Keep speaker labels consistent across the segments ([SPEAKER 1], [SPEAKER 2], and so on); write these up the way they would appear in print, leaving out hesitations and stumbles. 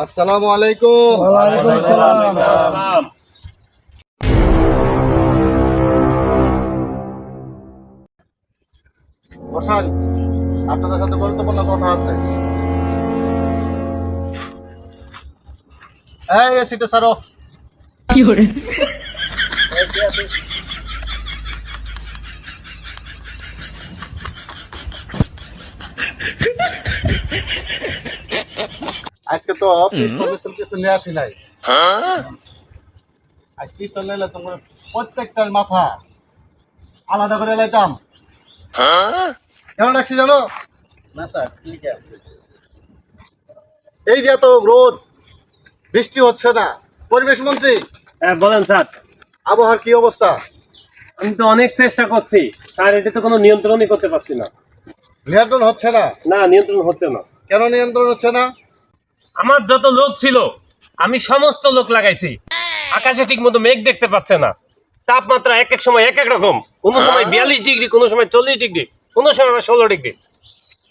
[SPEAKER 1] আসসালামু আলাইকুম।
[SPEAKER 2] ওয়ালাইকুম আসসালাম।
[SPEAKER 1] বসান, আপনাদের সাথে গুরুত্বপূর্ণ কথা আছে। এই সিটে সারো। আজকে তো পিস্তল কিছু নিয়ে আসি নাই। আজ পিস্তল নিলে তোমার প্রত্যেকটার মাথা আলাদা করে লাইতাম। কেন রাখছি জানো?
[SPEAKER 2] না স্যার, ঠিক আছে।
[SPEAKER 1] এই যে এত রোদ, বৃষ্টি হচ্ছে না, পরিবেশ মন্ত্রী
[SPEAKER 2] হ্যাঁ বলেন স্যার।
[SPEAKER 1] আবহাওয়ার কি অবস্থা?
[SPEAKER 2] আমি তো অনেক চেষ্টা করছি স্যার, এটা তো কোনো নিয়ন্ত্রণই করতে পারছি না।
[SPEAKER 1] নিয়ন্ত্রণ হচ্ছে না?
[SPEAKER 2] না, নিয়ন্ত্রণ হচ্ছে না।
[SPEAKER 1] কেন নিয়ন্ত্রণ হচ্ছে না?
[SPEAKER 2] আমার যত লোক ছিল আমি সমস্ত লোক লাগাইছি, আকাশে ঠিক মতো মেঘ দেখতে পাচ্ছে না। তাপমাত্রা এক এক সময় এক এক রকম, কোনো সময় 42 ডিগ্রি, কোনো সময় 40 ডিগ্রি, কোনো সময় 16 ডিগ্রি।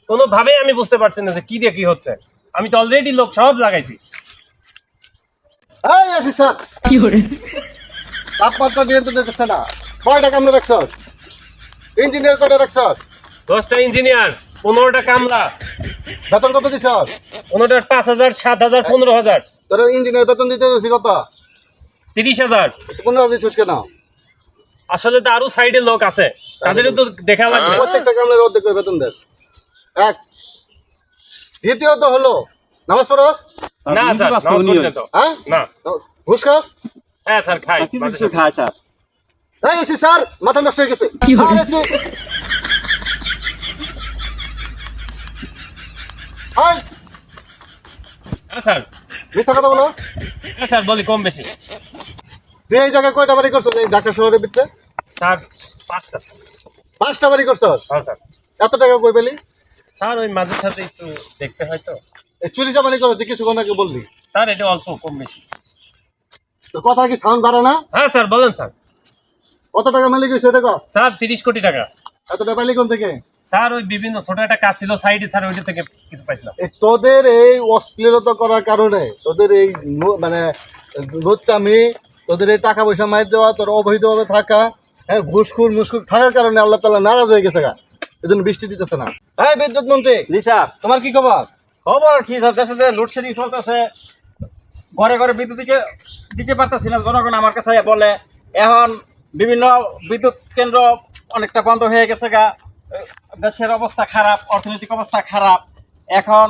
[SPEAKER 2] কোনোভাবেই আমি বুঝতে পারছি না যে কি দিয়ে কি হচ্ছে। আমি তো অলরেডি লোক সব লাগাইছি।
[SPEAKER 1] এই আসি স্যার, তাপমাত্রা নিয়ন্ত্রণ হচ্ছে না। কয়টা কামলা রাখছ? ইঞ্জিনিয়ার কয়টা রাখছ?
[SPEAKER 2] 10টা ইঞ্জিনিয়ার, 15টা কামলা,
[SPEAKER 1] বেতন কত দিছ?
[SPEAKER 2] 15টার 5,000, 7,000, 15,000,
[SPEAKER 1] তোর ইঞ্জিনিয়ার বেতন দিতে দিছি কত?
[SPEAKER 2] 30,000।
[SPEAKER 1] 15 দিছিস কেন?
[SPEAKER 2] আসলে তো আরো সাইডের লোক আছে, তাদেরও তো দেখা লাগবে।
[SPEAKER 1] প্রত্যেকটা কামলার অর্ধেক করে বেতন দেস। এক। দ্বিতীয়ত হলো নামাজ পড়স?
[SPEAKER 2] না স্যার, নামাজ পড়ি না তো।
[SPEAKER 1] হ্যাঁ?
[SPEAKER 2] না।
[SPEAKER 1] ঘুষ খাস?
[SPEAKER 2] হ্যাঁ স্যার, খাই।
[SPEAKER 3] কিছু খায় স্যার।
[SPEAKER 1] এই এসি স্যার, মাথা নষ্ট হয়ে গেছে। আর এসি। এই,
[SPEAKER 2] হ্যাঁ স্যার।
[SPEAKER 1] মিথ্যা কথা বলো।
[SPEAKER 2] হ্যাঁ স্যার, বলি কম বেশি।
[SPEAKER 1] তুই এই জায়গায় কয়টা বাড়ি করছো এই ঢাকা শহরের ভিতরে?
[SPEAKER 2] স্যার 5টা স্যার।
[SPEAKER 1] 5টা বাড়ি করছো?
[SPEAKER 2] হ্যাঁ স্যার।
[SPEAKER 1] এত টাকা কই পেলি?
[SPEAKER 2] স্যার ওই মাঝে সাথে একটু দেখতে হয় তো।
[SPEAKER 1] এই চুরিটা বাড়ি করো তুই কিছুক্ষণ আগে বললি।
[SPEAKER 2] স্যার এটা অল্প কম বেশি।
[SPEAKER 1] তো কথা কি সাউন্ড বাড়ে না?
[SPEAKER 2] হ্যাঁ স্যার, বলেন স্যার।
[SPEAKER 1] কত টাকা মেলে গেছে এটা কর?
[SPEAKER 2] স্যার 30 কোটি টাকা।
[SPEAKER 1] এত টাকা পাইলি কোন থেকে?
[SPEAKER 2] স্যার ওই বিভিন্ন ছোট একটা কাজ ছিল সাইডে, স্যার ওইটা থেকে কিছু পাইছিলাম।
[SPEAKER 1] এই তোদের এই অশ্লীলতা করার কারণে, তোদের এই মানে লুচ্চামি, তোদের এই টাকা পয়সা মাইর দেওয়া, তোর অবৈধভাবে থাকা, হ্যাঁ ঘুষখুর মুসখুর থাকার কারণে আল্লাহ তাআলা নারাজ হয়ে গেছে গা। এই জন্য বৃষ্টি দিতেছে না। হ্যাঁ বিদ্যুৎ মন্ত্রী,
[SPEAKER 3] জি স্যার।
[SPEAKER 1] তোমার কি খবর?
[SPEAKER 3] খবর কি স্যার, দেশে যে লোডশেডিং চলতেছে, ঘরে ঘরে বিদ্যুৎ দিতে পারতেছি না জনগণ। আমার কাছে বলে এখন বিভিন্ন বিদ্যুৎ কেন্দ্র অনেকটা বন্ধ হয়ে গেছে গা, দেশের অবস্থা খারাপ, অর্থনৈতিক অবস্থা খারাপ। এখন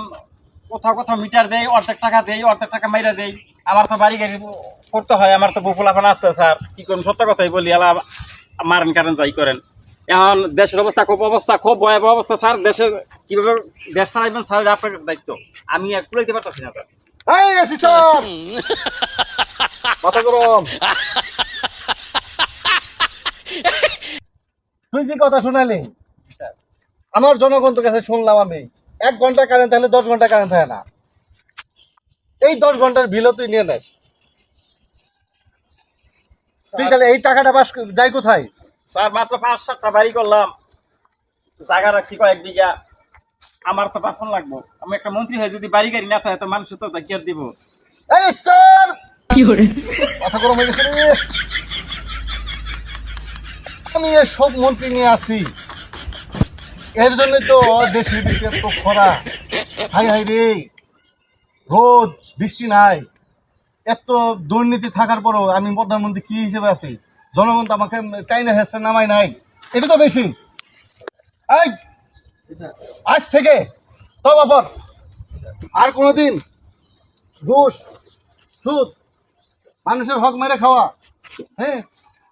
[SPEAKER 3] কোথাও কোথাও মিটার দেই, অর্ধেক টাকা দেই, অর্ধেক টাকা মাইরা দেই। আমার তো বাড়ি গাড়ি করতে হয়, আমার তো বুফুলাফান আছে স্যার। কি করুন, সত্য কথাই বলি, আলা মারেন কারেন যাই করেন। এখন দেশের অবস্থা খুব ভয়াবহ অবস্থা স্যার। দেশের কিভাবে দেশ চালাইবেন স্যার, আপনার কাছে দায়িত্ব। আমি আর কুলাইতে পারতেছি না স্যার।
[SPEAKER 1] এই এসি স্যার, মাথা গরম। তুই যে কথা শোনালি, আমার জনগণ তো কাছে শুনলাম আমি 1 ঘন্টা কারেন্ট থাকলে 10 ঘন্টা কারেন্ট থাকে না। এই 10 ঘন্টার বিলও তুই নিয়ে নেস। তুই তাহলে এই টাকাটা পাস যাই কোথায়?
[SPEAKER 3] স্যার মাত্র 5-7টা বাড়ি করলাম, জায়গা রাখছি কয়েক বিঘা। আমার তো বাসন লাগবো। আমি একটা মন্ত্রী হয়ে যদি বাড়ি গাড়ি না থাকে তো মানুষ তো কি আর দিব।
[SPEAKER 1] এই স্যার, মাথা গরম হয়ে গেছে রে। আমি সব মন্ত্রী নিয়ে আসি, এর জন্য তো দেশের ভিতরে তো খরা, হাই হাই রে, রোদ বৃষ্টি নাই, এত দুর্নীতি থাকার পরও আমি প্রধানমন্ত্রী কি হিসেবে আছি? জনগণ তো আমাকে টাইনে হেসে নামাই নাই, এটা তো বেশি। এই আজ থেকে তবা পর আর কোনোদিন ঘুষ সুদ মানুষের হক মেরে খাওয়া, হ্যাঁ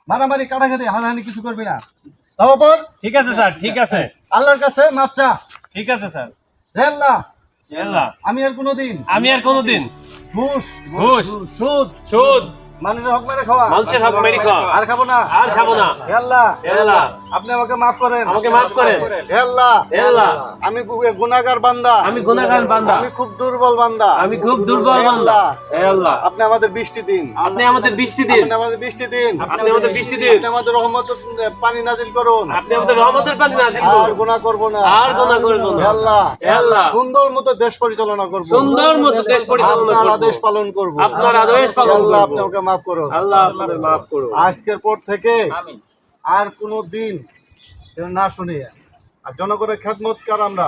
[SPEAKER 1] মারামারি কাটাকাটি হানাহানি কিছু করবি না। তবা পর।
[SPEAKER 2] ঠিক আছে স্যার, ঠিক আছে।
[SPEAKER 1] আল্লাহর কাছে মাপ চা।
[SPEAKER 2] ঠিক আছে স্যার।
[SPEAKER 1] হে আল্লাহ,
[SPEAKER 2] আল্লাহ,
[SPEAKER 1] আমি আর কোনোদিন
[SPEAKER 2] আমি আর কোনোদিন
[SPEAKER 1] ঘুষ
[SPEAKER 2] ঘুষ,
[SPEAKER 1] সুদ
[SPEAKER 2] সুদ,
[SPEAKER 1] মানুষের হক মেরে খাওয়া,
[SPEAKER 2] মানুষের হক মেরে খাওয়া,
[SPEAKER 1] আর খাবো না,
[SPEAKER 2] আর খাবো না।
[SPEAKER 1] হে আল্লাহ
[SPEAKER 2] হে আল্লাহ,
[SPEAKER 1] আপনি আমাকে মাফ করেন,
[SPEAKER 2] আমাকে মাফ করেন।
[SPEAKER 1] হে আল্লাহ
[SPEAKER 2] হে আল্লাহ,
[SPEAKER 1] আমি গুনাহগার বান্দা,
[SPEAKER 2] আমি গুনাহগার বান্দা,
[SPEAKER 1] আমি খুব দুর্বল বান্দা,
[SPEAKER 2] আমি খুব দুর্বল
[SPEAKER 1] হে
[SPEAKER 2] বান্দা।
[SPEAKER 1] আল্লাহ
[SPEAKER 2] হে আল্লাহ,
[SPEAKER 1] আপনি আমাদের বৃষ্টি দিন,
[SPEAKER 2] আপনি আমাদের বৃষ্টি দিন,
[SPEAKER 1] আপনি আমাদের বৃষ্টি দিন,
[SPEAKER 2] আপনি আমাদের বৃষ্টি দিন,
[SPEAKER 1] আপনি আমাদের রহমতের পানি নাজিল করুন,
[SPEAKER 2] আপনি আমাদের রহমতের পানি নাজিল
[SPEAKER 1] আর
[SPEAKER 2] করুন,
[SPEAKER 1] গুনাহ করব না,
[SPEAKER 2] আর গুনাহ করব
[SPEAKER 1] হে
[SPEAKER 2] না।
[SPEAKER 1] আল্লাহ
[SPEAKER 2] হে আল্লাহ,
[SPEAKER 1] সুন্দর মতো দেশ পরিচালনা করব,
[SPEAKER 2] সুন্দর মতো দেশ পরিচালনা
[SPEAKER 1] আপনার
[SPEAKER 2] করব,
[SPEAKER 1] আদেশ পালন করব,
[SPEAKER 2] আপনার আদেশ
[SPEAKER 1] হে
[SPEAKER 2] পালন
[SPEAKER 1] আল্লাহ
[SPEAKER 2] করব।
[SPEAKER 1] আপনি আমাকে মাফ করুন।
[SPEAKER 2] আল্লাহ আপনাদের মাফ করুন।
[SPEAKER 1] আজকের পর থেকে
[SPEAKER 3] আমিন।
[SPEAKER 1] আর কোনো দিন যেন না শুনি, আর জনগণের খেদমতকার আমরা,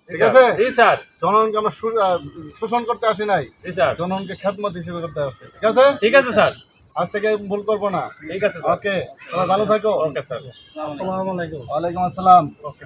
[SPEAKER 1] ঠিক আছে?
[SPEAKER 2] জি স্যার,
[SPEAKER 1] জনগণকে আমরা শোষণ করতে আসি নাই,
[SPEAKER 2] জি স্যার,
[SPEAKER 1] জনগণকে খেদমত হিসেবে করতে আসছি, ঠিক আছে?
[SPEAKER 2] ঠিক আছে স্যার,
[SPEAKER 1] আজ থেকে ভুল করবো না,
[SPEAKER 2] ঠিক আছে স্যার।
[SPEAKER 1] ওকে, সবাই ভালো থাকো।
[SPEAKER 2] Okay sir.
[SPEAKER 3] আসসালামু আলাইকুম।
[SPEAKER 1] ওয়ালাইকুম আসসালাম।
[SPEAKER 2] ওকে।